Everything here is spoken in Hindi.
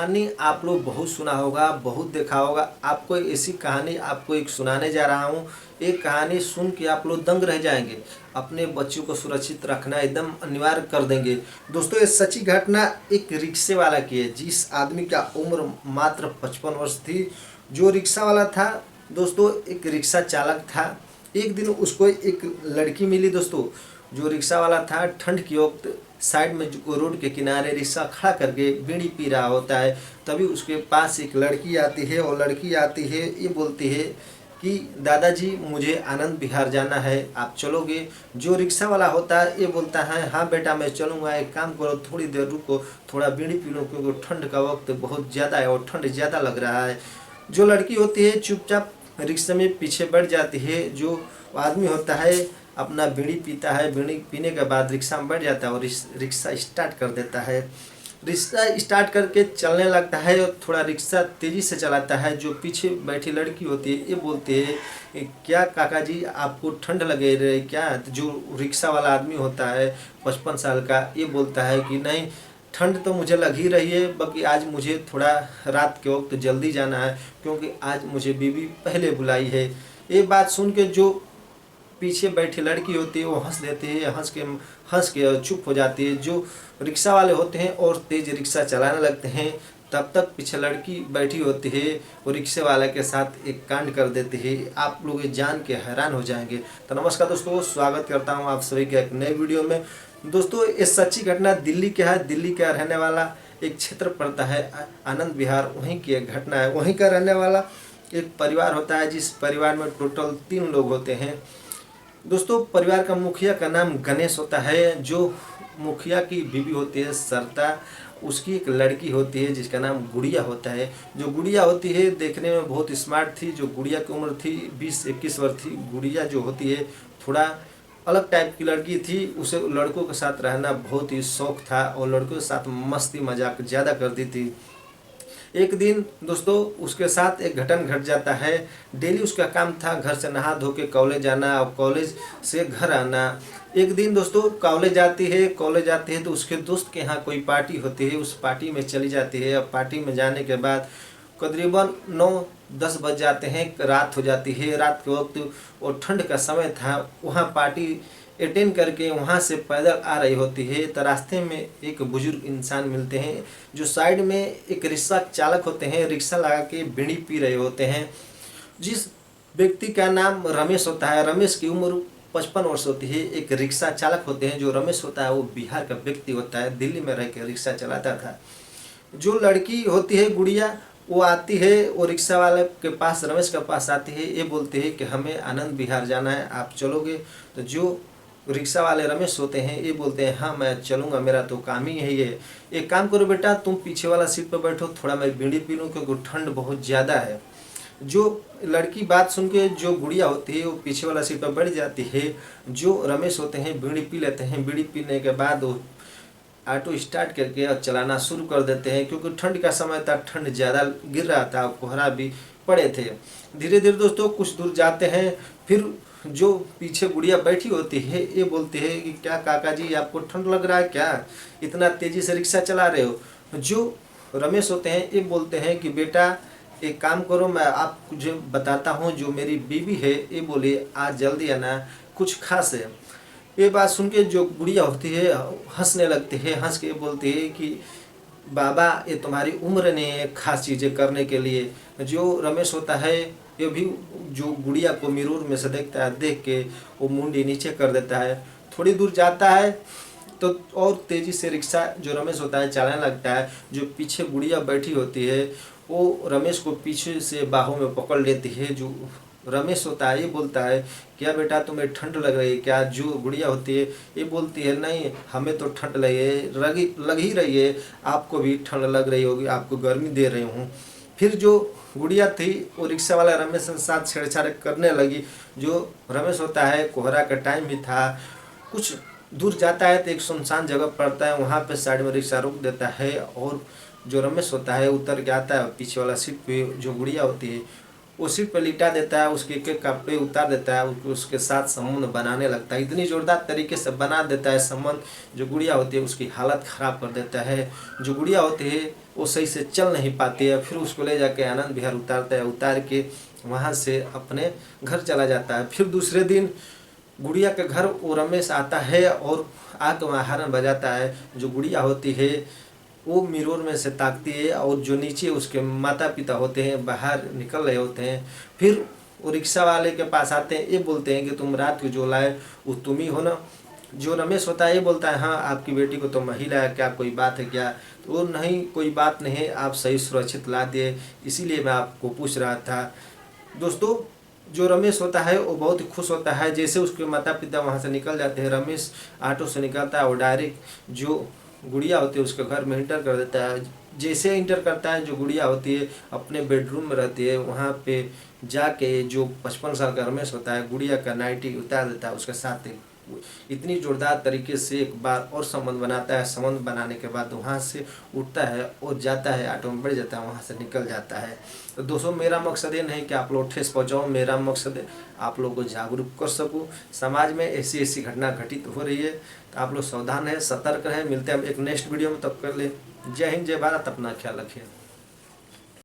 कहानी आप लोग बहुत सुना होगा, बहुत देखा होगा। आपको ऐसी कहानी आपको एक सुनाने जा रहा हूँ। एक कहानी सुन के आप लोग दंग रह जाएंगे। अपने बच्चों को सुरक्षित रखना एकदम अनिवार्य कर देंगे। दोस्तों, ये सच्ची घटना एक रिक्शे वाला की है, जिस आदमी का उम्र मात्र 55 वर्ष थी। जो रिक्शा वाला था दोस्तों, एक रिक्शा चालक था। एक दिन उसको एक लड़की मिली दोस्तों। जो रिक्शा वाला था ठंड के वक्त साइड में जो रोड के किनारे रिक्शा खड़ा करके बीड़ी पी रहा होता है। तभी उसके पास एक लड़की आती है और लड़की आती है, ये बोलती है कि दादाजी मुझे आनंद विहार जाना है, आप चलोगे? जो रिक्शा वाला होता है ये बोलता है हाँ बेटा मैं चलूँगा, एक काम करो थोड़ी देर रुको, थोड़ा बीड़ी पी लो, क्योंकि ठंड का वक्त बहुत ज़्यादा है और ठंड ज़्यादा लग रहा है। जो लड़की होती है चुपचाप रिक्शे में पीछे बैठ जाती है। जो आदमी होता है अपना बीड़ी पीता है, बीड़ी पीने के बाद रिक्शा में बैठ जाता है और रिक्शा स्टार्ट कर देता है। रिक्शा स्टार्ट करके चलने लगता है और थोड़ा रिक्शा तेज़ी से चलाता है। जो पीछे बैठी लड़की होती है ये बोलती है क्या काका जी आपको ठंड लगे रहे क्या? जो रिक्शा वाला आदमी होता है 55 साल का, ये बोलता है कि नहीं ठंड तो मुझे लग ही रही है, बाकी आज मुझे थोड़ा रात के वक्त जल्दी जाना है, क्योंकि आज मुझे बीवी पहले बुलाई है। ये बात सुन के जो पीछे बैठी लड़की होती है वो हंस देती है, हंस के चुप हो जाती है। जो रिक्शा वाले होते हैं और तेज रिक्शा चलाने लगते हैं। तब तक पीछे लड़की बैठी होती है, वो रिक्शे वाले के साथ एक कांड कर देती है। आप लोग ये जान के हैरान हो जाएंगे। तो नमस्कार दोस्तों, स्वागत करता हूँ आप सभी के एक नए वीडियो में। दोस्तों, ये सच्ची घटना दिल्ली का है। दिल्ली का रहने वाला एक क्षेत्र पड़ता है आनंद विहार, वहीं की एक घटना है। वहीं का रहने वाला एक परिवार होता है, जिस परिवार में टोटल 3 लोग होते हैं। दोस्तों, परिवार का मुखिया का नाम गणेश होता है। जो मुखिया की बीवी होती है सरता, उसकी एक लड़की होती है जिसका नाम गुड़िया होता है। जो गुड़िया होती है देखने में बहुत स्मार्ट थी। जो गुड़िया की उम्र थी 20-21 वर्ष थी। गुड़िया जो होती है थोड़ा अलग टाइप की लड़की थी। उसे लड़कों के साथ रहना बहुत ही शौक था और लड़कों के साथ मस्ती मजाक ज़्यादा करती थी। एक दिन दोस्तों उसके साथ एक घटन घट जाता है। डेली उसका काम था घर से नहा धो के कॉलेज जाना और कॉलेज से घर आना। एक दिन दोस्तों कॉलेज जाती है तो उसके दोस्त के यहाँ कोई पार्टी होती है, उस पार्टी में चली जाती है। अब पार्टी में जाने के बाद करीबन 9-10 बज जाते हैं, रात हो जाती है। रात के वक्त और ठंड का समय था, वहाँ पार्टी अटेंड करके वहाँ से पैदल आ रही होती है। तो रास्ते में एक बुजुर्ग इंसान मिलते हैं, जो साइड में एक रिक्शा चालक होते हैं, रिक्शा लगा के बीड़ी पी रहे होते हैं। जिस व्यक्ति का नाम रमेश होता है, रमेश की उम्र 55 वर्ष होती है। एक रिक्शा चालक होते हैं जो रमेश होता है, वो बिहार का व्यक्ति होता है, दिल्ली में रह के रिक्शा चलाता था। जो लड़की होती है गुड़िया, वो आती है और रिक्शा वाले के पास, रमेश के पास आती है। ये बोलती है कि हमें आनंद विहार जाना है, आप चलोगे? तो जो रिक्शा वाले रमेश होते हैं ये बोलते हैं हाँ मैं चलूँगा, मेरा तो काम ही है ये। एक काम करो बेटा, तुम पीछे वाला सीट पर बैठो, थोड़ा मैं बीड़ी पी लूँ, क्योंकि ठंड बहुत ज़्यादा है। जो लड़की बात सुन के जो गुड़िया होती है वो पीछे वाला सीट पर बैठ जाती है। जो रमेश होते हैं बीड़ी पी लेते हैं। बीड़ी पीने के बाद वो ऑटो स्टार्ट करके और चलाना शुरू कर देते हैं, क्योंकि ठंड का समय था, ठंड ज़्यादा गिर रहा था, कोहरा भी पड़े थे। धीरे धीरे दोस्तों कुछ दूर जाते हैं। फिर जो पीछे गुड़िया बैठी होती है ये बोलती है कि क्या काका जी आपको ठंड लग रहा है क्या, इतना तेज़ी से रिक्शा चला रहे हो? जो रमेश होते हैं ये बोलते हैं कि बेटा एक काम करो, मैं आपको जो बताता हूँ, जो मेरी बीवी है ये बोली आज जल्दी आना, कुछ खास है। ये बात सुन के जो गुड़िया होती है हंसने लगती है, हंस के बोलती है कि बाबा ये तुम्हारी उम्र नहीं है खास चीज़ें करने के लिए। जो रमेश होता है ये भी जो गुड़िया को मिरर में से देखता है, देख के वो मुंडी नीचे कर देता है। थोड़ी दूर जाता है तो और तेज़ी से रिक्शा जो रमेश होता है चलाने लगता है। जो पीछे गुड़िया बैठी होती है वो रमेश को पीछे से बाहों में पकड़ लेती है। जो रमेश होता है ये बोलता है क्या बेटा तुम्हें ठंड लग रही है क्या? जो गुड़िया होती है ये बोलती है नहीं हमें तो ठंड लग ही रही है, आपको भी ठंड लग रही होगी, आपको गर्मी दे रही हूँ। फिर जो गुड़िया थी वो रिक्शा वाला रमेश के साथ छेड़छाड़ करने लगी। जो रमेश होता है कोहरा का टाइम भी था, कुछ दूर जाता है तो एक सुनसान जगह पड़ता है, वहाँ पे साइड में रिक्शा रोक देता है और जो रमेश होता है उतर के आता है। पीछे वाला सीट पे जो गुड़िया होती है वो सीट पर लिटा देता है, उसके एक एक कपड़े उतार देता है, उसके साथ संबंध बनाने लगता है। इतनी जोरदार तरीके से बना देता है संबंध, जो गुड़िया होती है उसकी हालत ख़राब कर देता है। जो गुड़िया होती है वो सही से चल नहीं पाती है, फिर उसको ले जाके आनंद विहार उतारता है, उतार के वहाँ से अपने घर चला जाता है। फिर दूसरे दिन गुड़िया के घर वो रमेश आता है और आके वहाँ हॉर्न बजाता है। जो गुड़िया होती है वो मिरर में से ताकती है और जो नीचे उसके माता पिता होते हैं बाहर निकल रहे होते हैं। फिर वो रिक्शा वाले के पास आते हैं, ये बोलते हैं कि तुम रात को जो लाए वो तुम ही हो ना। जो रमेश होता है ये बोलता है हाँ आपकी बेटी को तो मैं ही लाया, क्या कोई बात है क्या? तो वो नहीं कोई बात नहीं है, आप सही सुरक्षित ला दिए, इसीलिए मैं आपको पूछ रहा था। दोस्तों जो रमेश होता है वो बहुत ही खुश होता है। जैसे उसके माता पिता वहाँ से निकल जाते हैं, रमेश ऑटो से निकलता है और डायरेक्ट जो गुड़िया होती है उसके घर में इंटर कर देता है। जैसे इंटर करता है, जो गुड़िया होती है अपने बेडरूम में रहती है, वहाँ पे जाके जो 55 साल का रमेश होता है गुड़िया का नाइटी उतार देता है उसके साथ ही। इतनी जोरदार तरीके से एक बार और संबंध बनाता है। संबंध बनाने के बाद वहाँ से उठता है और जाता है, ऑटो में बैठ जाता है, वहाँ से निकल जाता है। तो दोस्तों मेरा मकसद ये नहीं कि आप लोग ठेस पहुँचाऊँ, मेरा मकसद है आप लोगों को जागरूक कर सकूँ। समाज में ऐसी ऐसी घटना घटित हो रही है, तो आप लोग सावधान है, सतर्क रहें। मिलते हैं हम एक नेक्स्ट वीडियो में, तब कर ले। जय हिंद, जय भारत, अपना ख्याल रखिए।